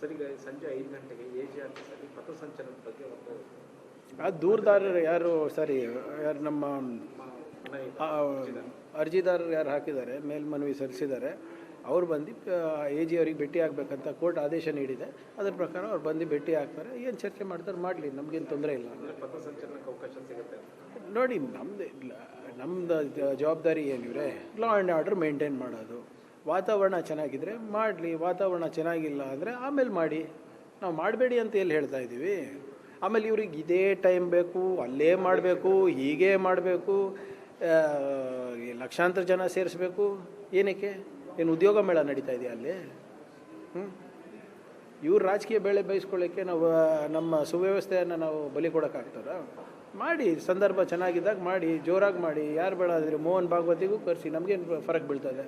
Sir, ಈಗ ಸಂಜೆ 5 ಗಂಟೆಗೆ ಎಜೆ ಆಫೀಸಲ್ಲಿ ಪಥಸಂಚಲನದ ಬಗ್ಗೆ ಒಂದು ಆ ದೂರದಾರರು ಯಾರು ಯಾರು ನಮ್ಮ ಅರ್ಜಿದಾರರು ಯಾರು ಹಾಕಿದ್ದಾರೆ, ಮೇಲ್ಮನವಿ ಸಲ್ಲಿಸಿದ್ದಾರೆ, ಅವ್ರು ಬಂದು ಎ ಜಿ ಅವ್ರಿಗೆ ಭೇಟಿ ಆಗಬೇಕಂತ ಕೋರ್ಟ್ ಆದೇಶ ನೀಡಿದೆ. ಅದರ ಪ್ರಕಾರ ಅವ್ರು ಬಂದು ಭೇಟಿ ಆಗ್ತಾರೆ. ಏನು ಚರ್ಚೆ ಮಾಡ್ತಾರೆ ಮಾಡಲಿ, ನಮಗೇನು ತೊಂದರೆ ಇಲ್ಲ. ಪಥಸಂಚಲನಕ್ಕೆ ಅವಕಾಶ ಸಿಗುತ್ತೆ ನೋಡಿ, ನಮ್ಮದು ಜವಾಬ್ದಾರಿ ಏನಿವ್ರೆ ಲಾ ಆ್ಯಂಡ್ ಆರ್ಡರ್ ಮೇಂಟೈನ್ ಮಾಡೋದು. ವಾತಾವರಣ ಚೆನ್ನಾಗಿದ್ದರೆ ಮಾಡಲಿ, ವಾತಾವರಣ ಚೆನ್ನಾಗಿಲ್ಲ ಅಂದರೆ ಆಮೇಲೆ ಮಾಡಿ. ನಾವು ಮಾಡಬೇಡಿ ಅಂತ ಎಲ್ಲಿ ಹೇಳ್ತಾ ಇದ್ದೀವಿ? ಆಮೇಲೆ ಇವ್ರಿಗೆ ಇದೇ ಟೈಮ್ ಬೇಕು, ಅಲ್ಲೇ ಮಾಡಬೇಕು, ಹೀಗೆ ಮಾಡಬೇಕು, ಲಕ್ಷಾಂತರ ಜನ ಸೇರಿಸ್ಬೇಕು. ಏನಕ್ಕೆ? ಏನು ಉದ್ಯೋಗ ಮೇಳ ನಡೀತಾ ಇದೆಯಾ ಅಲ್ಲಿ? ಇವ್ರು ರಾಜಕೀಯ ಬೇಳೆ ಬಯಸ್ಕೊಳ್ಳೋಕ್ಕೆ ನಾವು ನಮ್ಮ ಸುವ್ಯವಸ್ಥೆಯನ್ನು ನಾವು ಬಲಿ ಕೊಡೋಕ್ಕಾಗ್ತದ? ಮಾಡಿ, ಸಂದರ್ಭ ಚೆನ್ನಾಗಿದ್ದಾಗ ಮಾಡಿ, ಜೋರಾಗಿ ಮಾಡಿ. ಯಾರು ಬೇಡ ಅಂದರೆ ಮೋಹನ್ ಭಾಗವತಿಗೂ ಕರೆಸಿ, ನಮಗೇನು ಫರಕ್ ಬೀಳ್ತದೆ?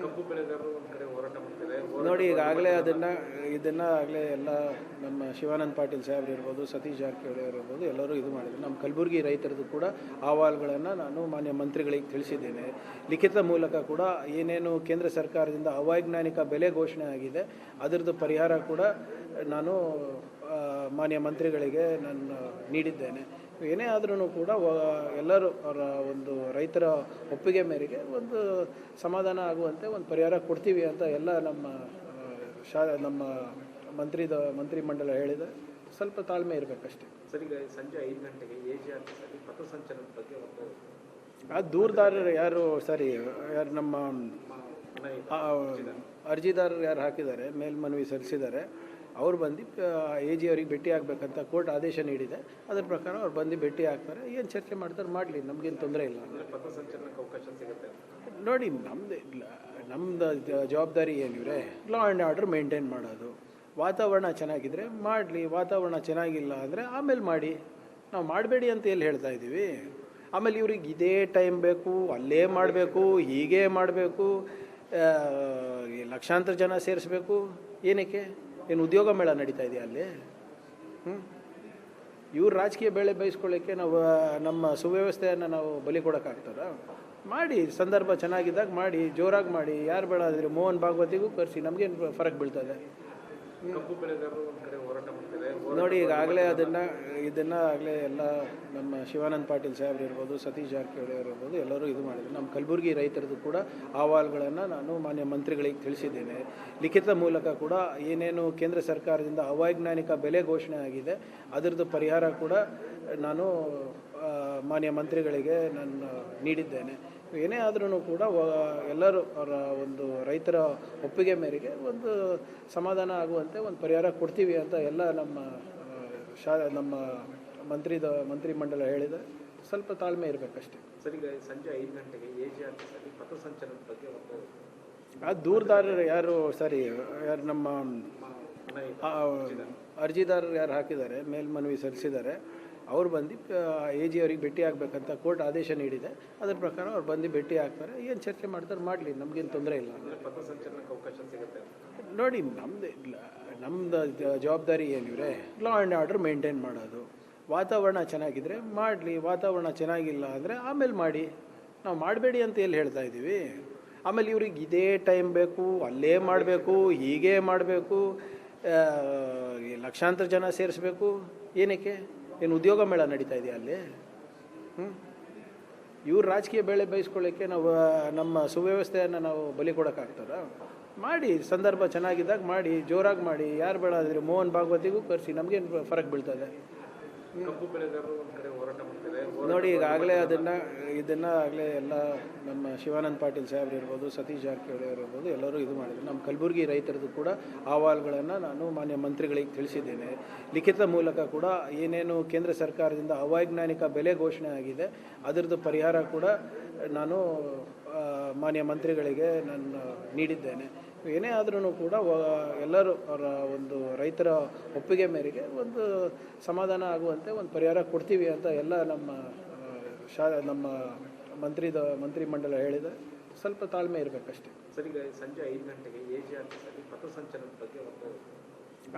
ಕಬ್ಬು ಬೆಳೆಗಾರರು ಒಂದು ಕಡೆ ಹೋರಾಟ ಮಾಡ್ತಿದೆ. ನೋಡಿ, ಈಗಾಗಲೇ ಇದನ್ನು ಆಗಲೇ ಎಲ್ಲ ನಮ್ಮ ಶಿವಾನಂದ ಪಾಟೀಲ್ ಸಾಹೇಬ್ರು ಇರ್ಬೋದು, ಸತೀಶ್ ಜಾರಕಿಹೊಳಿ ಅವರು ಇರ್ಬೋದು, ಎಲ್ಲರೂ ಇದು ಮಾಡಿದ್ರು. ನಮ್ಮ ಕಲಬುರಗಿ ರೈತರದ್ದು ಕೂಡ ಅಹವಾಲುಗಳನ್ನು ನಾನು ಮಾನ್ಯ ಮಂತ್ರಿಗಳಿಗೆ ತಿಳಿಸಿದ್ದೇನೆ. ಲಿಖಿತ ಮೂಲಕ ಕೂಡ ಏನೇನು ಕೇಂದ್ರ ಸರ್ಕಾರದಿಂದ ಅವೈಜ್ಞಾನಿಕ ಬೆಲೆ ಘೋಷಣೆ ಆಗಿದೆ ಅದರದ್ದು ಪರಿಹಾರ ಕೂಡ ನಾನು ಮಾನ್ಯ ಮಂತ್ರಿಗಳಿಗೆ ನಾನು ನೀಡಿದ್ದೇನೆ. ಏನೇ ಆದ್ರೂ ಕೂಡ ಎಲ್ಲರೂ ಅವರ ಒಂದು ರೈತರ ಒಪ್ಪಿಗೆ ಮೇರೆಗೆ ಒಂದು ಸಮಾಧಾನ ಆಗುವಂತೆ ಒಂದು ಪರಿಹಾರ ಕೊಡ್ತೀವಿ ಅಂತ ಎಲ್ಲ ನಮ್ಮ ಮಂತ್ರಿಮಂಡಲ ಹೇಳಿದೆ. ಸ್ವಲ್ಪ ತಾಳ್ಮೆ ಇರಬೇಕಷ್ಟೇ. ಸರ್, ಈಗ ಸಂಜೆ 5 ಗಂಟೆಗೆ ಎಜೆ ಆಫೀಸಲ್ಲಿ ಪಥಸಂಚಲನದ ಬಗ್ಗೆ ಒಂದು ಆ ದೂರದಾರರು ಯಾರು ಯಾರು ನಮ್ಮ ಅರ್ಜಿದಾರರು ಯಾರು ಹಾಕಿದ್ದಾರೆ, ಮೇಲ್ಮನವಿ ಸಲ್ಲಿಸಿದ್ದಾರೆ, ಅವ್ರು ಬಂದು ಎ ಜಿ ಅವ್ರಿಗೆ ಭೇಟಿ ಆಗಬೇಕಂತ ಕೋರ್ಟ್ ಆದೇಶ ನೀಡಿದೆ. ಅದರ ಪ್ರಕಾರ ಅವ್ರು ಬಂದು ಭೇಟಿ ಆಗ್ತಾರೆ. ಏನು ಚರ್ಚೆ ಮಾಡ್ತಾರೆ ಮಾಡಲಿ, ನಮಗೇನು ತೊಂದರೆ ಇಲ್ಲ. ಪಥಸಂಚಲನಕ್ಕೆ ಅವಕಾಶ ಸಿಗುತ್ತೆ ನೋಡಿ, ನಮ್ಮದು ಜವಾಬ್ದಾರಿ ಏನಿವ್ರೆ ಲಾ ಆ್ಯಂಡ್ ಆರ್ಡರ್ ಮೇಂಟೈನ್ ಮಾಡೋದು. ವಾತಾವರಣ ಚೆನ್ನಾಗಿದ್ದರೆ ಮಾಡಲಿ, ವಾತಾವರಣ ಚೆನ್ನಾಗಿಲ್ಲ ಅಂದರೆ ಆಮೇಲೆ ಮಾಡಿ. ನಾವು ಮಾಡಬೇಡಿ ಅಂತ ಎಲ್ಲಿ ಹೇಳ್ತಾ ಇದ್ದೀವಿ? ಆಮೇಲೆ ಇವ್ರಿಗೆ ಇದೇ ಟೈಮ್ ಬೇಕು, ಅಲ್ಲೇ ಮಾಡಬೇಕು, ಹೀಗೆ ಮಾಡಬೇಕು, ಲಕ್ಷಾಂತರ ಜನ ಸೇರಿಸ್ಬೇಕು. ಏನಕ್ಕೆ? ಏನು ಉದ್ಯೋಗ ಮೇಳ ನಡೀತಾ ಇದೆಯಾ ಅಲ್ಲಿ? ಇವ್ರು ರಾಜಕೀಯ ಬೇಳೆ ಬಯಸ್ಕೊಳ್ಳೋಕ್ಕೆ ನಾವು ನಮ್ಮ ಸುವ್ಯವಸ್ಥೆಯನ್ನು ನಾವು ಬಲಿ ಕೊಡೋಕ್ಕಾಗ್ತದ? ಮಾಡಿ, ಸಂದರ್ಭ ಚೆನ್ನಾಗಿದ್ದಾಗ ಮಾಡಿ, ಜೋರಾಗಿ ಮಾಡಿ. ಯಾರು ಬೇಡ ಅಂದರೆ ಮೋಹನ್ ಭಾಗವತಿಗೂ ಕರೆಸಿ, ನಮಗೇನು ಫರಕ್ ಬೀಳ್ತದೆ? ಕಬ್ಬು ಬೆಳೆಗಾರರು ಒಂದು ಕಡೆ ಹೋರಾಟ ಮಾಡ್ತಿದೆ. ನೋಡಿ, ಈಗಾಗಲೇ ಇದನ್ನು ಆಗಲೇ ಎಲ್ಲ ನಮ್ಮ ಶಿವಾನಂದ ಪಾಟೀಲ್ ಸಾಹೇಬ್ರು ಇರ್ಬೋದು, ಸತೀಶ್ ಜಾರಕಿಹೊಳಿ ಅವರು ಇರ್ಬೋದು, ಎಲ್ಲರೂ ಇದು ಮಾಡಿದ್ರು. ನಮ್ಮ ಕಲಬುರಗಿ ರೈತರದ್ದು ಕೂಡ ಅಹವಾಲುಗಳನ್ನು ನಾನು ಮಾನ್ಯ ಮಂತ್ರಿಗಳಿಗೆ ತಿಳಿಸಿದ್ದೇನೆ. ಲಿಖಿತ ಮೂಲಕ ಕೂಡ ಏನೇನು ಕೇಂದ್ರ ಸರ್ಕಾರದಿಂದ ಅವೈಜ್ಞಾನಿಕ ಬೆಲೆ ಘೋಷಣೆ ಆಗಿದೆ ಅದರದ್ದು ಪರಿಹಾರ ಕೂಡ ನಾನು ಮಾನ್ಯ ಮಂತ್ರಿಗಳಿಗೆ ನಾನು ನೀಡಿದ್ದೇನೆ. ಏನೇ ಆದ್ರೂ ಕೂಡ ಎಲ್ಲರೂ ಅವರ ಒಂದು ರೈತರ ಒಪ್ಪಿಗೆ ಮೇರೆಗೆ ಒಂದು ಸಮಾಧಾನ ಆಗುವಂತೆ ಒಂದು ಪರಿಹಾರ ಕೊಡ್ತೀವಿ ಅಂತ ಎಲ್ಲ ನಮ್ಮ ಮಂತ್ರಿಮಂಡಲ ಹೇಳಿದೆ. ಸ್ವಲ್ಪ ತಾಳ್ಮೆ ಇರಬೇಕಷ್ಟೇ. ಸರ್, ಈಗ ಸಂಜೆ 5 ಗಂಟೆಗೆ ಎಜೆ ಆಫೀಸಲ್ಲಿ ಪಥಸಂಚಲನದ ಬಗ್ಗೆ ಒಂದು ಆ ದೂರದಾರರು ಯಾರು ಯಾರು ನಮ್ಮ ಅರ್ಜಿದಾರರು ಯಾರು ಹಾಕಿದ್ದಾರೆ, ಮೇಲ್ಮನವಿ ಸಲ್ಲಿಸಿದ್ದಾರೆ, ಅವ್ರು ಬಂದು ಎ ಜಿ ಅವ್ರಿಗೆ ಭೇಟಿ ಆಗಬೇಕಂತ ಕೋರ್ಟ್ ಆದೇಶ ನೀಡಿದೆ. ಅದರ ಪ್ರಕಾರ ಅವ್ರು ಬಂದು ಭೇಟಿ ಆಗ್ತಾರೆ. ಏನು ಚರ್ಚೆ ಮಾಡ್ತಾರೆ ಮಾಡಲಿ, ನಮಗೇನು ತೊಂದರೆ ಇಲ್ಲ. ಪಥಸಂಚಲನಕ್ಕೆ ಅವಕಾಶ ಸಿಗುತ್ತೆ ನೋಡಿ, ನಮ್ಮದು ಜವಾಬ್ದಾರಿ ಏನಿವ್ರೆ ಲಾ ಆ್ಯಂಡ್ ಆರ್ಡರ್ ಮೇಂಟೈನ್ ಮಾಡೋದು. ವಾತಾವರಣ ಚೆನ್ನಾಗಿದ್ದರೆ ಮಾಡಲಿ, ವಾತಾವರಣ ಚೆನ್ನಾಗಿಲ್ಲ ಅಂದರೆ ಆಮೇಲೆ ಮಾಡಿ. ನಾವು ಮಾಡಬೇಡಿ ಅಂತ ಎಲ್ಲಿ ಹೇಳ್ತಾ ಇದ್ದೀವಿ? ಆಮೇಲೆ ಇವ್ರಿಗೆ ಇದೇ ಟೈಮ್ ಬೇಕು, ಅಲ್ಲೇ ಮಾಡಬೇಕು, ಹೀಗೆ ಮಾಡಬೇಕು, ಲಕ್ಷಾಂತರ ಜನ ಸೇರಿಸ್ಬೇಕು. ಏನಕ್ಕೆ? ಏನು ಉದ್ಯೋಗ ಮೇಳ ನಡೀತಾ ಇದೆಯಾ ಅಲ್ಲಿ? ಇವ್ರು ರಾಜಕೀಯ ಬೇಳೆ ಬಯಸ್ಕೊಳ್ಳೋಕ್ಕೆ ನಾವು ನಮ್ಮ ಸುವ್ಯವಸ್ಥೆಯನ್ನು ನಾವು ಬಲಿ ಕೊಡೋಕ್ಕಾಗ್ತದ? ಮಾಡಿ, ಸಂದರ್ಭ ಚೆನ್ನಾಗಿದ್ದಾಗ ಮಾಡಿ, ಜೋರಾಗಿ ಮಾಡಿ. ಯಾರು ಬೇಡ ಅಂದರೆ ಮೋಹನ್ ಭಾಗವತಿಗೂ ಕರೆಸಿ, ನಮಗೇನು ಫರಕ್ ಬೀಳ್ತದೆ? ಕಬ್ಬು ಬೆಳೆಗಾರರು ಒಂದು ಕಡೆ ಹೋರಾಟ ಮಾಡ್ತಿದೆ. ನೋಡಿ, ಈಗಾಗಲೇ ಇದನ್ನು ಆಗಲೇ ಎಲ್ಲ ನಮ್ಮ ಶಿವಾನಂದ ಪಾಟೀಲ್ ಸಾಹೇಬ್ರು ಇರ್ಬೋದು, ಸತೀಶ್ ಜಾರಕಿಹೊಳಿ ಅವರು ಇರ್ಬೋದು, ಎಲ್ಲರೂ ಇದು ಮಾಡಿದ್ರು. ನಮ್ಮ ಕಲಬುರಗಿ ರೈತರದ್ದು ಕೂಡ ಅಹವಾಲುಗಳನ್ನು ನಾನು ಮಾನ್ಯ ಮಂತ್ರಿಗಳಿಗೆ ತಿಳಿಸಿದ್ದೇನೆ. ಲಿಖಿತ ಮೂಲಕ ಕೂಡ ಏನೇನು ಕೇಂದ್ರ ಸರ್ಕಾರದಿಂದ ಅವೈಜ್ಞಾನಿಕ ಬೆಲೆ ಘೋಷಣೆ ಆಗಿದೆ ಅದರದ್ದು ಪರಿಹಾರ ಕೂಡ ನಾನು ಮಾನ್ಯ ಮಂತ್ರಿಗಳಿಗೆ ನಾನು ನೀಡಿದ್ದೇನೆ. ಏನೇ ಆದ್ರೂ ಕೂಡ ಎಲ್ಲರೂ ಅವರ ಒಂದು ರೈತರ ಒಪ್ಪಿಗೆ ಮೇರೆಗೆ ಒಂದು ಸಮಾಧಾನ ಆಗುವಂತೆ ಒಂದು ಪರಿಹಾರ ಕೊಡ್ತೀವಿ ಅಂತ ಎಲ್ಲ ನಮ್ಮ ಮಂತ್ರಿಮಂಡಲ ಹೇಳಿದೆ. ಸ್ವಲ್ಪ ತಾಳ್ಮೆ ಇರಬೇಕಷ್ಟೇ. ಸರ್, ಈಗ ಸಂಜೆ 5 ಗಂಟೆಗೆ ಎಜೆ ಆಫೀಸಲ್ಲಿ ಪಥಸಂಚಲನದ ಬಗ್ಗೆ ಒಂದು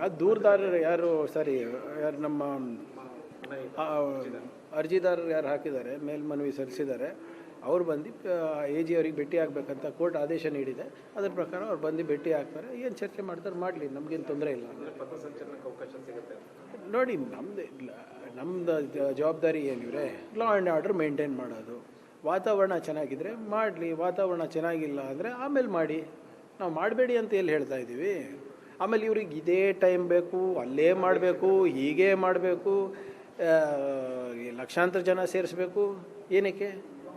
ಆ ದೂರದಾರರು ಯಾರು ಯಾರು ನಮ್ಮ ಅರ್ಜಿದಾರರು ಯಾರು ಹಾಕಿದ್ದಾರೆ, ಮೇಲ್ಮನವಿ ಸಲ್ಲಿಸಿದ್ದಾರೆ, ಅವ್ರು ಬಂದು AG ಅವ್ರಿಗೆ ಭೇಟಿ ಆಗಬೇಕಂತ ಕೋರ್ಟ್ ಆದೇಶ ನೀಡಿದೆ. ಅದರ ಪ್ರಕಾರ ಅವ್ರು ಬಂದು ಭೇಟಿ ಆಗ್ತಾರೆ. ಏನು ಚರ್ಚೆ ಮಾಡ್ತಾರೆ ಮಾಡಲಿ, ನಮಗೇನು ತೊಂದರೆ ಇಲ್ಲ. ಪಥಸಂಚಲನಕ್ಕೆ ಅವಕಾಶ ಸಿಗುತ್ತೆ ನೋಡಿ, ನಮ್ಮದು ಜವಾಬ್ದಾರಿ ಏನಿವ್ರೆ ಲಾ ಆ್ಯಂಡ್ ಆರ್ಡರ್ ಮೇಂಟೈನ್ ಮಾಡೋದು. ವಾತಾವರಣ ಚೆನ್ನಾಗಿದ್ದರೆ ಮಾಡಲಿ, ವಾತಾವರಣ ಚೆನ್ನಾಗಿಲ್ಲ ಅಂದರೆ ಆಮೇಲೆ ಮಾಡಿ. ನಾವು ಮಾಡಬೇಡಿ ಅಂತ ಎಲ್ಲಿ ಹೇಳ್ತಾ ಇದ್ದೀವಿ? ಆಮೇಲೆ ಇವ್ರಿಗೆ ಇದೇ ಟೈಮ್ ಬೇಕು, ಅಲ್ಲೇ ಮಾಡಬೇಕು, ಹೀಗೆ ಮಾಡಬೇಕು, ಲಕ್ಷಾಂತರ ಜನ ಸೇರಿಸ್ಬೇಕು. ಏನಕ್ಕೆ?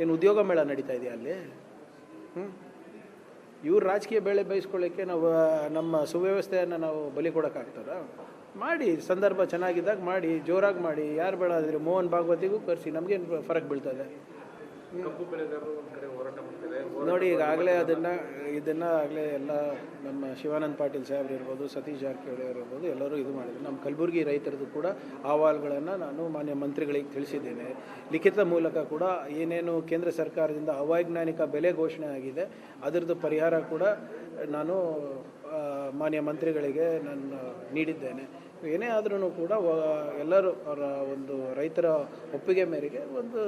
ಏನು ಉದ್ಯೋಗ ಮೇಳ ನಡೀತಾ ಇದೆಯಾ ಅಲ್ಲಿ? ಇವ್ರು ರಾಜಕೀಯ ಬೇಳೆ ಬಯಸ್ಕೊಳ್ಳೋಕ್ಕೆ ನಾವು ನಮ್ಮ ಸುವ್ಯವಸ್ಥೆಯನ್ನು ನಾವು ಬಲಿ ಕೊಡೋಕ್ಕಾಗ್ತದ? ಮಾಡಿ, ಸಂದರ್ಭ ಚೆನ್ನಾಗಿದ್ದಾಗ ಮಾಡಿ, ಜೋರಾಗಿ ಮಾಡಿ. ಯಾರು ಬೇಡ ಅಂದರೆ ಮೋಹನ್ ಭಾಗವತಿಗೂ ಕರೆಸಿ, ನಮಗೇನು ಫರಕ್ ಬೀಳ್ತದೆ? ಕಬ್ಬು ಬೆಳೆಗಾರರು ಒಂದು ಕಡೆ ಹೋರಾಟ ಮಾಡ್ತಿದೆ. ನೋಡಿ, ಈಗಾಗಲೇ ಇದನ್ನು ಆಗಲೇ ಎಲ್ಲ ನಮ್ಮ ಶಿವಾನಂದ ಪಾಟೀಲ್ ಸಾಹೇಬ್ರು ಇರ್ಬೋದು, ಸತೀಶ್ ಜಾರಕಿಹೊಳಿ ಅವರು ಇರ್ಬೋದು, ಎಲ್ಲರೂ ಇದು ಮಾಡಿದ್ರು. ನಮ್ಮ ಕಲಬುರಗಿ ರೈತರದ್ದು ಕೂಡ ಅಹವಾಲುಗಳನ್ನು ನಾನು ಮಾನ್ಯ ಮಂತ್ರಿಗಳಿಗೆ ತಿಳಿಸಿದ್ದೇನೆ. ಲಿಖಿತ ಮೂಲಕ ಕೂಡ ಏನೇನು ಕೇಂದ್ರ ಸರ್ಕಾರದಿಂದ ಅವೈಜ್ಞಾನಿಕ ಬೆಲೆ ಘೋಷಣೆ ಆಗಿದೆ ಅದರದ್ದು ಪರಿಹಾರ ಕೂಡ ನಾನು ಮಾನ್ಯ ಮಂತ್ರಿಗಳಿಗೆ ನಾನು ನೀಡಿದ್ದೇನೆ. ಏನೇ ಆದ್ರೂ ಕೂಡ ಎಲ್ಲರೂ ಅವರ ಒಂದು ರೈತರ ಒಪ್ಪಿಗೆ ಮೇರೆಗೆ ಒಂದು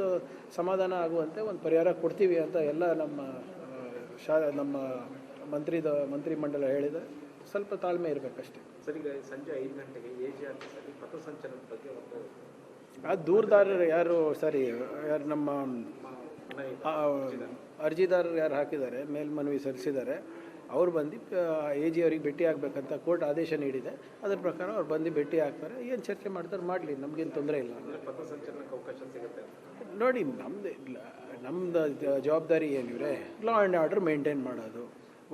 ಸಮಾಧಾನ ಆಗುವಂತೆ ಒಂದು ಪರಿಹಾರ ಕೊಡ್ತೀವಿ ಅಂತ ಎಲ್ಲ ನಮ್ಮ ಮಂತ್ರಿಮಂಡಲ ಹೇಳಿದೆ. ಸ್ವಲ್ಪ ತಾಳ್ಮೆ ಇರಬೇಕಷ್ಟೇ. ಸರಿ, ಸಂಜೆ 5 ಗಂಟೆಗೆ AG ಆಫೀಸಲ್ಲಿ ಪಥಸಂಚಲನದ ಬಗ್ಗೆ ಒಂದು ಆ ದೂರದಾರರು ಯಾರು ನಮ್ಮ ಅರ್ಜಿದಾರರು ಯಾರು ಹಾಕಿದ್ದಾರೆ, ಮೇಲ್ಮನವಿ ಸಲ್ಲಿಸಿದ್ದಾರೆ, ಅವ್ರು ಬಂದು AG ಅವ್ರಿಗೆ ಭೇಟಿ ಆಗಬೇಕಂತ ಕೋರ್ಟ್ ಆದೇಶ ನೀಡಿದೆ. ಅದರ ಪ್ರಕಾರ ಅವ್ರು ಬಂದು ಭೇಟಿ ಆಗ್ತಾರೆ. ಏನು ಚರ್ಚೆ ಮಾಡ್ತಾರೆ ಮಾಡಲಿ, ನಮಗೇನು ತೊಂದರೆ ಇಲ್ಲ. ಪಥಸಂಚಲನಕ್ಕೆ ಅವಕಾಶ ಸಿಗುತ್ತೆ ನೋಡಿ, ನಮ್ಮದು ಜವಾಬ್ದಾರಿ ಏನಿವ್ರೆ ಲಾ ಆ್ಯಂಡ್ ಆರ್ಡರ್ ಮೇಂಟೈನ್ ಮಾಡೋದು.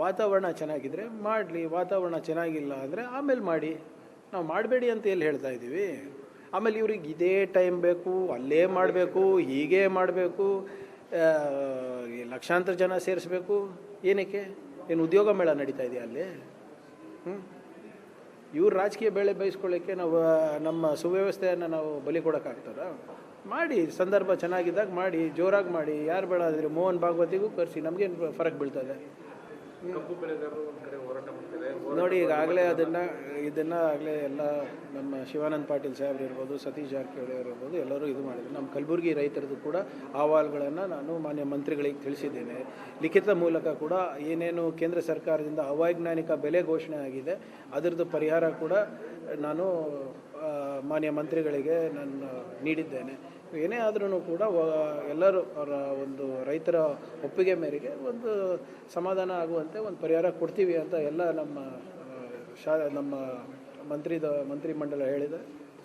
ವಾತಾವರಣ ಚೆನ್ನಾಗಿದ್ದರೆ ಮಾಡಲಿ, ವಾತಾವರಣ ಚೆನ್ನಾಗಿಲ್ಲ ಅಂದರೆ ಆಮೇಲೆ ಮಾಡಿ. ನಾವು ಮಾಡಬೇಡಿ ಅಂತ ಎಲ್ಲಿ ಹೇಳ್ತಾ ಇದ್ದೀವಿ? ಆಮೇಲೆ ಇವ್ರಿಗೆ ಇದೇ ಟೈಮ್ ಬೇಕು, ಅಲ್ಲೇ ಮಾಡಬೇಕು, ಹೀಗೆ ಮಾಡಬೇಕು, ಲಕ್ಷಾಂತರ ಜನ ಸೇರಿಸ್ಬೇಕು. ಏನಕ್ಕೆ? ಏನು ಉದ್ಯೋಗ ಮೇಳ ನಡೀತಾ ಇದೆಯಾ ಅಲ್ಲಿ? ಇವ್ರು ರಾಜಕೀಯ ಬೇಳೆ ಬಯಸ್ಕೊಳ್ಳೋಕ್ಕೆ ನಾವು ನಮ್ಮ ಸುವ್ಯವಸ್ಥೆಯನ್ನು ನಾವು ಬಲಿ ಕೊಡೋಕ್ಕಾಗ್ತದ? ಮಾಡಿ, ಸಂದರ್ಭ ಚೆನ್ನಾಗಿದ್ದಾಗ ಮಾಡಿ, ಜೋರಾಗಿ ಮಾಡಿ. ಯಾರು ಬೇಡ ಅಂದರೆ ಮೋಹನ್ ಭಾಗವತಿಗೂ ಕರೆಸಿ, ನಮಗೇನು ಫರಕ್ ಬೀಳ್ತದೆ? ಕಬ್ಬು ಬೆಳೆಗಾರರು ಒಂದು ಕಡೆ ಹೋರಾಟ ಮಾಡ್ತಿದೆ. ನೋಡಿ, ಈಗಾಗಲೇ ಇದನ್ನು ಆಗಲೇ ಎಲ್ಲ ನಮ್ಮ ಶಿವಾನಂದ ಪಾಟೀಲ್ ಸಾಹೇಬ್ರು ಇರ್ಬೋದು, ಸತೀಶ್ ಜಾರಕಿಹೊಳಿ ಅವರು ಇರ್ಬೋದು, ಎಲ್ಲರೂ ಇದು ಮಾಡಿದ್ರು. ನಮ್ಮ ಕಲಬುರಗಿ ರೈತರದ್ದು ಕೂಡ ಅಹವಾಲುಗಳನ್ನು ನಾನು ಮಾನ್ಯ ಮಂತ್ರಿಗಳಿಗೆ ತಿಳಿಸಿದ್ದೇನೆ. ಲಿಖಿತ ಮೂಲಕ ಕೂಡ ಏನೇನು ಕೇಂದ್ರ ಸರ್ಕಾರದಿಂದ ಅವೈಜ್ಞಾನಿಕ ಬೆಲೆ ಘೋಷಣೆ ಆಗಿದೆ ಅದರದ್ದು ಪರಿಹಾರ ಕೂಡ ನಾನು ಮಾನ್ಯ ಮಂತ್ರಿಗಳಿಗೆ ನಾನು ನೀಡಿದ್ದೇನೆ. ಏನೇ ಆದ್ರೂ ಕೂಡ ಎಲ್ಲರೂ ಅವರ ಒಂದು ರೈತರ ಒಪ್ಪಿಗೆ ಮೇರೆಗೆ ಒಂದು ಸಮಾಧಾನ ಆಗುವಂತೆ ಒಂದು ಪರಿಹಾರ ಕೊಡ್ತೀವಿ ಅಂತ ಎಲ್ಲ ನಮ್ಮ ಮಂತ್ರಿಮಂಡಲ ಹೇಳಿದೆ.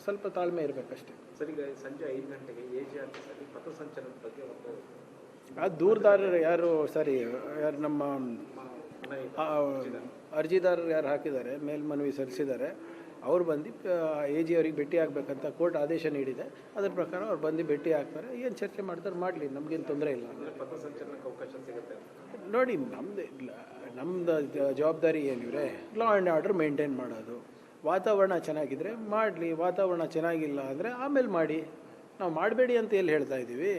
ಸ್ವಲ್ಪ ತಾಳ್ಮೆ ಇರಬೇಕಷ್ಟೇ. ಸರಿ, ಸಂಜೆ 5 ಗಂಟೆಗೆ AG ಆಫೀಸಲ್ಲಿ ಪಥಸಂಚಲನದ ಬಗ್ಗೆ ಒಂದು ಆ ದೂರದಾರರು ಯಾರು ನಮ್ಮ ಅರ್ಜಿದಾರರು ಯಾರು ಹಾಕಿದ್ದಾರೆ, ಮೇಲ್ಮನವಿ ಸಲ್ಲಿಸಿದ್ದಾರೆ, ಅವ್ರು ಬಂದು AG ಅವ್ರಿಗೆ ಭೇಟಿ ಆಗಬೇಕಂತ ಕೋರ್ಟ್ ಆದೇಶ ನೀಡಿದೆ. ಅದರ ಪ್ರಕಾರ ಅವ್ರು ಬಂದು ಭೇಟಿ ಆಗ್ತಾರೆ. ಏನು ಚರ್ಚೆ ಮಾಡ್ತಾರೆ ಮಾಡಲಿ, ನಮಗೇನು ತೊಂದರೆ ಇಲ್ಲ. ಪಥಸಂಚಲನಕ್ಕೆ ಅವಕಾಶ ಸಿಗುತ್ತೆ ನೋಡಿ, ನಮ್ಮದು ಜವಾಬ್ದಾರಿ ಏನಿವ್ರೆ ಲಾ ಆ್ಯಂಡ್ ಆರ್ಡರ್ ಮೇಂಟೈನ್ ಮಾಡೋದು. ವಾತಾವರಣ ಚೆನ್ನಾಗಿದ್ದರೆ ಮಾಡಲಿ, ವಾತಾವರಣ ಚೆನ್ನಾಗಿಲ್ಲ ಅಂದರೆ ಆಮೇಲೆ ಮಾಡಿ. ನಾವು ಮಾಡಬೇಡಿ ಅಂತ ಎಲ್ಲಿ ಹೇಳ್ತಾ ಇದ್ದೀವಿ?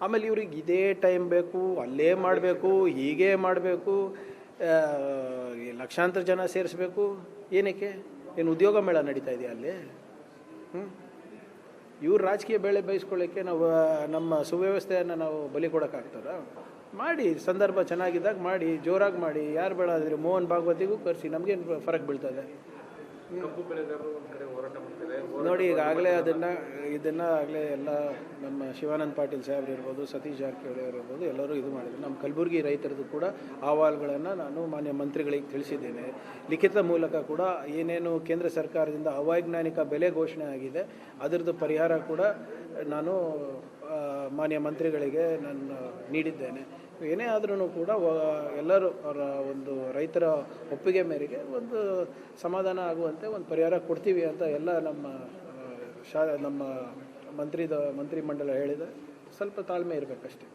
ಆಮೇಲೆ ಇವ್ರಿಗೆ ಇದೇ ಟೈಮ್ ಬೇಕು, ಅಲ್ಲೇ ಮಾಡಬೇಕು, ಹೀಗೆ ಮಾಡಬೇಕು, ಲಕ್ಷಾಂತರ ಜನ ಸೇರಿಸ್ಬೇಕು. ಏನಕ್ಕೆ? ಏನು ಉದ್ಯೋಗ ಮೇಳ ನಡೀತಾ ಇದೆಯಾ ಅಲ್ಲಿ? ಇವ್ರು ರಾಜಕೀಯ ಬೇಳೆ ಬಯಸ್ಕೊಳ್ಳೋಕ್ಕೆ ನಾವು ನಮ್ಮ ಸುವ್ಯವಸ್ಥೆಯನ್ನು ನಾವು ಬಲಿ ಕೊಡೋಕ್ಕಾಗ್ತದ? ಮಾಡಿ, ಸಂದರ್ಭ ಚೆನ್ನಾಗಿದ್ದಾಗ ಮಾಡಿ, ಜೋರಾಗಿ ಮಾಡಿ. ಯಾರು ಬೇಡ ಅಂದರೆ ಮೋಹನ್ ಭಾಗವತಿಗೂ ಕರೆಸಿ, ನಮಗೇನು ಫರಕ್ ಬೀಳ್ತದೆ? ಕಬ್ಬು ಬೆಳೆಗಾರರು ಒಂದು ಕಡೆ ಹೋರಾಟ ಮಾಡ್ತಿದೆ. ನೋಡಿ, ಈಗಾಗಲೇ ಇದನ್ನು ಆಗಲೇ ಎಲ್ಲ ನಮ್ಮ ಶಿವಾನಂದ ಪಾಟೀಲ್ ಸಾಹೇಬ್ರು ಇರ್ಬೋದು, ಸತೀಶ್ ಜಾರಕಿಹೊಳಿ ಅವರು ಇರ್ಬೋದು, ಎಲ್ಲರೂ ಇದು ಮಾಡಿದ್ರು. ನಮ್ಮ ಕಲಬುರಗಿ ರೈತರದ್ದು ಕೂಡ ಅಹವಾಲುಗಳನ್ನು ನಾನು ಮಾನ್ಯ ಮಂತ್ರಿಗಳಿಗೆ ತಿಳಿಸಿದ್ದೇನೆ. ಲಿಖಿತ ಮೂಲಕ ಕೂಡ ಏನೇನು ಕೇಂದ್ರ ಸರ್ಕಾರದಿಂದ ಅವೈಜ್ಞಾನಿಕ ಬೆಲೆ ಘೋಷಣೆ ಆಗಿದೆ ಅದರದ್ದು ಪರಿಹಾರ ಕೂಡ ನಾನು ಮಾನ್ಯ ಮಂತ್ರಿಗಳಿಗೆ ನಾನು ನೀಡಿದ್ದೇನೆ. ಏನೇ ಆದ್ರೂ ಕೂಡ ಎಲ್ಲರೂ ಅವರ ಒಂದು ರೈತರ ಒಪ್ಪಿಗೆ ಮೇರೆಗೆ ಒಂದು ಸಮಾಧಾನ ಆಗುವಂತೆ ಒಂದು ಪರಿಹಾರ ಕೊಡ್ತೀವಿ ಅಂತ ಎಲ್ಲ ನಮ್ಮ ಮಂತ್ರಿಮಂಡಲ ಹೇಳಿದೆ. ಸ್ವಲ್ಪ ತಾಳ್ಮೆ ಇರಬೇಕಷ್ಟೇ.